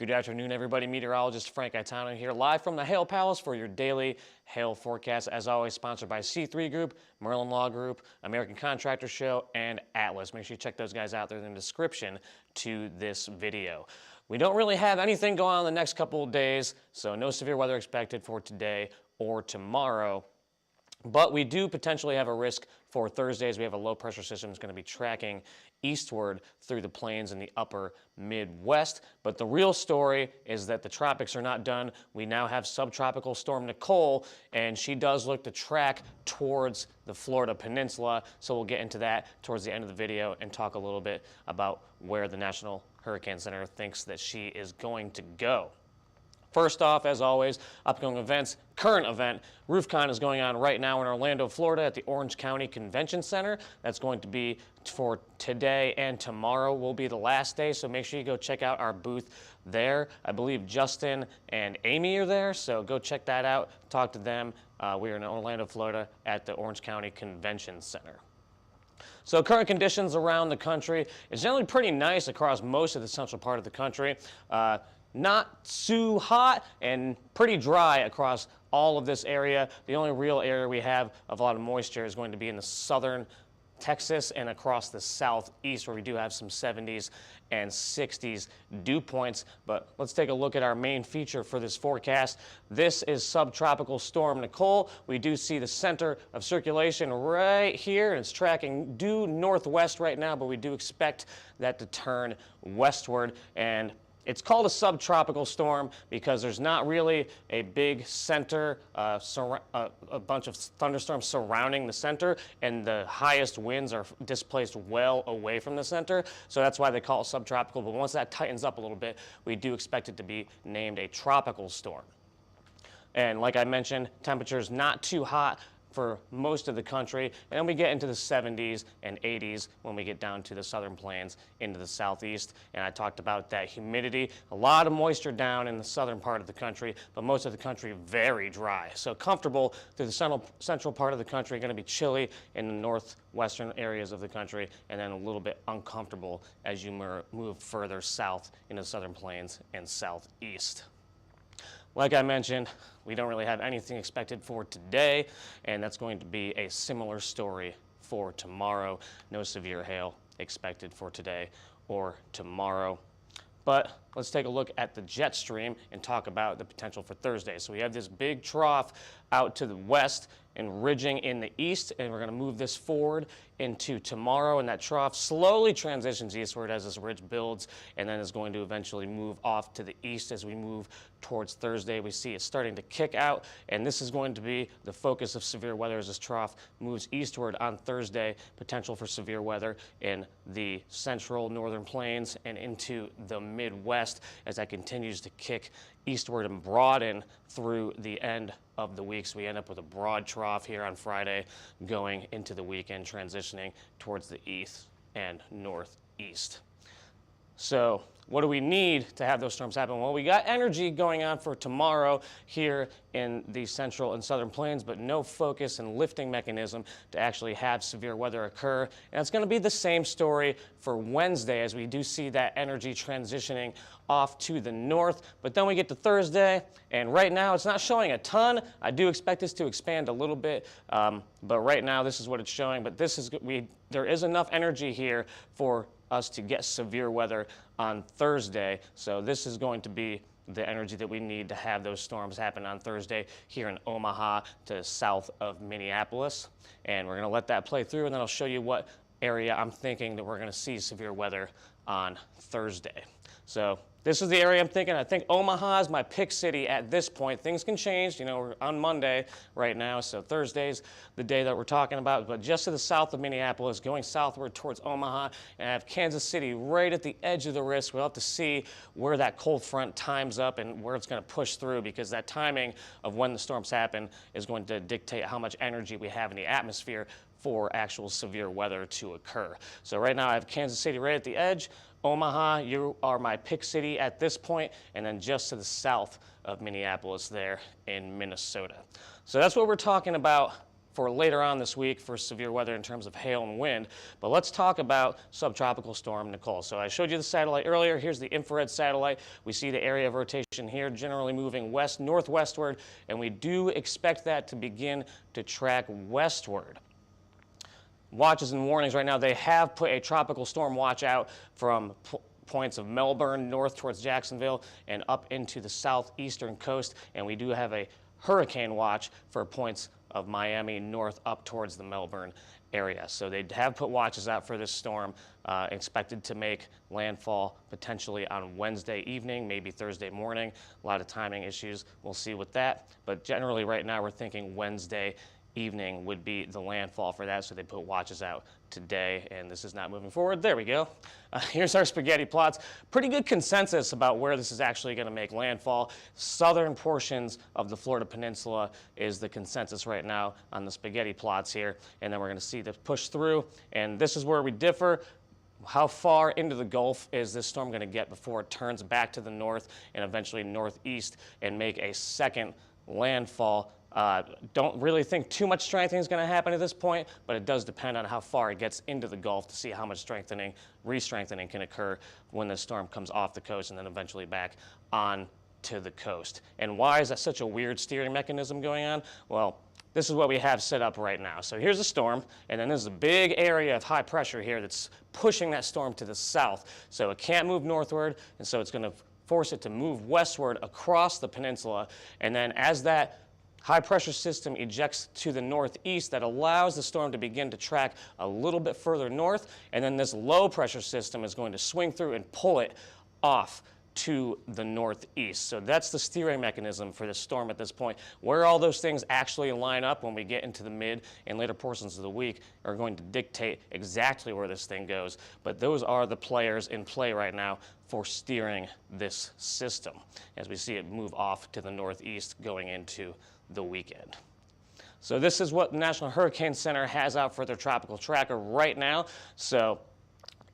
Good afternoon, everybody. Meteorologist Frank Itano here, live from the Hail Palace for your daily hail forecast. As always, sponsored by C3 Group, Merlin Law Group, American Contractor Show, and Atlas. Make sure you check those guys out. They're in the description to this video. We don't really have anything going on the next couple of days, so no severe weather expected for today or tomorrow. But we do potentially have a risk for Thursdays. We have a low pressure system that's going to be tracking eastward through the plains in the upper Midwest. But the real story is that the tropics are not done. We now have Subtropical Storm Nicole, and she does look to track towards the Florida Peninsula. So we'll get into that towards the end of the video and talk a little bit about where the National Hurricane Center thinks that she is going to go. First off, as always, upcoming events. Current event, RoofCon is going on right now in Orlando, Florida at the Orange County Convention Center. That's going to be for today, and tomorrow will be the last day, so make sure you go check out our booth there. I believe Justin and Amy are there, so go check that out. Talk to them. We are in Orlando, Florida at the Orange County Convention Center. So current conditions around the country is generally pretty nice across most of the central part of the country. Not too hot and pretty dry across all of this area. The only real area we have of a lot of moisture is going to be in the southern Texas and across the southeast, where we do have some 70s and 60s dew points. But let's take a look at our main feature for this forecast. This is Subtropical Storm Nicole. We do see the center of circulation right here, and it's tracking due northwest right now, but we do expect that to turn westward. And it's called a subtropical storm because there's not really a big center, a bunch of thunderstorms surrounding the center, and the highest winds are displaced well away from the center. So that's why they call it subtropical. But once that tightens up a little bit, we do expect it to be named a tropical storm. And like I mentioned, temperatures not too hot for most of the country, and then we get into the 70s and 80s when we get down to the southern plains into the southeast. And I talked about that humidity, a lot of moisture down in the southern part of the country, but most of the country very dry. So comfortable through the central part of the country, going to be chilly in the northwestern areas of the country, and then a little bit uncomfortable as you move further south into the southern plains and southeast. Like I mentioned, we don't really have anything expected for today, and that's going to be a similar story for tomorrow. No severe hail expected for today or tomorrow. But let's take a look at the jet stream and talk about the potential for Thursday. So we have this big trough out to the west and ridging in the east, and we're going to move this forward into tomorrow, and that trough slowly transitions eastward as this ridge builds, and then is going to eventually move off to the east as we move towards Thursday. We see it starting to kick out, and this is going to be the focus of severe weather as this trough moves eastward on Thursday. Potential for severe weather in the central northern plains and into the Midwest as that continues to kick eastward and broaden through the end of the week. So we end up with a broad trough here on Friday going into the weekend, transitioning towards the east and northeast. So what do we need to have those storms happen? Well, we got energy going on for tomorrow here in the central and southern plains, but no focus and lifting mechanism to actually have severe weather occur. And it's going to be the same story for Wednesday, as we do see that energy transitioning off to the north. But then we get to Thursday, and right now it's not showing a ton. I do expect this to expand a little bit, but right now this is what it's showing. But this is there is enough energy here for us to get severe weather on Thursday. So this is going to be the energy that we need to have those storms happen on Thursday here in Omaha to south of Minneapolis. And we're going to let that play through, and then I'll show you what area I'm thinking that we're going to see severe weather on Thursday. So this is the area I'm thinking. I think Omaha is my pick city at this point. Things can change. You know, we're on Monday right now, so Thursday's the day that we're talking about. But just to the south of Minneapolis, going southward towards Omaha, and I have Kansas City right at the edge of the risk. We'll have to see where that cold front times up and where it's going to push through, because that timing of when the storms happen is going to dictate how much energy we have in the atmosphere for actual severe weather to occur. So right now I have Kansas City right at the edge. Omaha, you are my pick city at this point, and then just to the south of Minneapolis there in Minnesota. So that's what we're talking about for later on this week for severe weather in terms of hail and wind. But let's talk about Subtropical Storm Nicole. So I showed you the satellite earlier. Here's the infrared satellite. We see the area of rotation here generally moving northwestward, and we do expect that to begin to track westward. Watches and warnings right now, they have put a tropical storm watch out from points of Melbourne north towards Jacksonville and up into the southeastern coast, and we do have a hurricane watch for points of Miami north up towards the Melbourne area. So they have put watches out for this storm, expected to make landfall potentially on Wednesday evening, maybe Thursday morning. A lot of timing issues, we'll see with that. But generally right now we're thinking Wednesday evening would be the landfall for that, so they put watches out today, and this is not moving forward. There we go. Here's our spaghetti plots. Pretty good consensus about where this is actually going to make landfall. Southern portions of the Florida Peninsula is the consensus right now on the spaghetti plots here, and then we're going to see this push through, and this is where we differ. How far into the Gulf is this storm going to get before it turns back to the north and eventually northeast and make a second landfall? Don't really think too much strengthening is going to happen at this point, but it does depend on how far it gets into the Gulf to see how much strengthening, re-strengthening can occur when the storm comes off the coast and then eventually back on to the coast. And why is that such a weird steering mechanism going on? Well, this is what we have set up right now. So here's the storm, and then there's a big area of high pressure here that's pushing that storm to the south. So it can't move northward, and so it's going to force it to move westward across the peninsula. And then as that high pressure system ejects to the northeast, that allows the storm to begin to track a little bit further north, and then this low pressure system is going to swing through and pull it off to the northeast. So that's the steering mechanism for this storm at this point. Where all those things actually line up when we get into the mid and later portions of the week are going to dictate exactly where this thing goes. But those are the players in play right now for steering this system as we see it move off to the northeast going into the weekend. So this is what the National Hurricane Center has out for their tropical tracker right now. So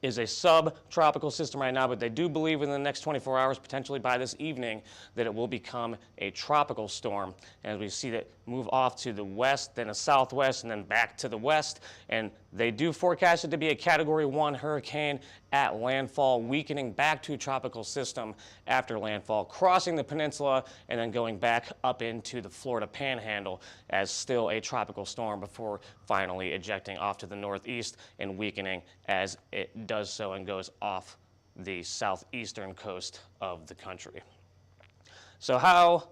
is a subtropical system right now, but they do believe within the next 24 hours, potentially by this evening, that it will become a tropical storm. As we see that move off to the west, then a southwest, and then back to the west. And they do forecast it to be a Category 1 hurricane at landfall, weakening back to a tropical system after landfall, crossing the peninsula, and then going back up into the Florida Panhandle as still a tropical storm before finally ejecting off to the northeast and weakening as it does so and goes off the southeastern coast of the country. So how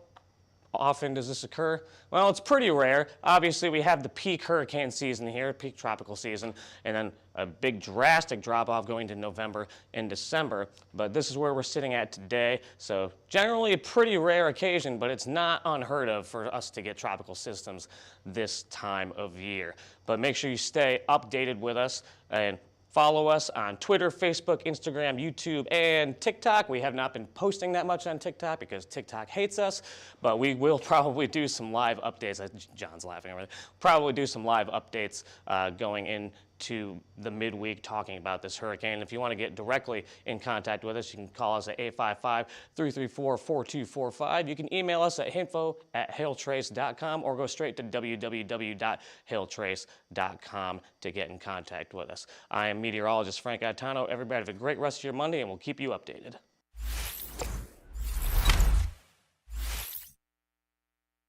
often does this occur? Well, it's pretty rare. Obviously, we have the peak hurricane season here, peak tropical season, and then a big drastic drop-off going to November and December. But this is where we're sitting at today. So generally a pretty rare occasion, but it's not unheard of for us to get tropical systems this time of year. But make sure you stay updated with us and follow us on Twitter, Facebook, Instagram, YouTube, and TikTok. We have not been posting that much on TikTok because TikTok hates us, but we will probably do some live updates. John's laughing over there. Probably do some live updates going into the midweek talking about this hurricane. If you want to get directly in contact with us, you can call us at 855-334-4245. You can email us at info@hailtrace.com or go straight to www.hailtrace.com to get in contact with us. I am meteorologist Frank Gaetano. Everybody have a great rest of your Monday, and we'll keep you updated.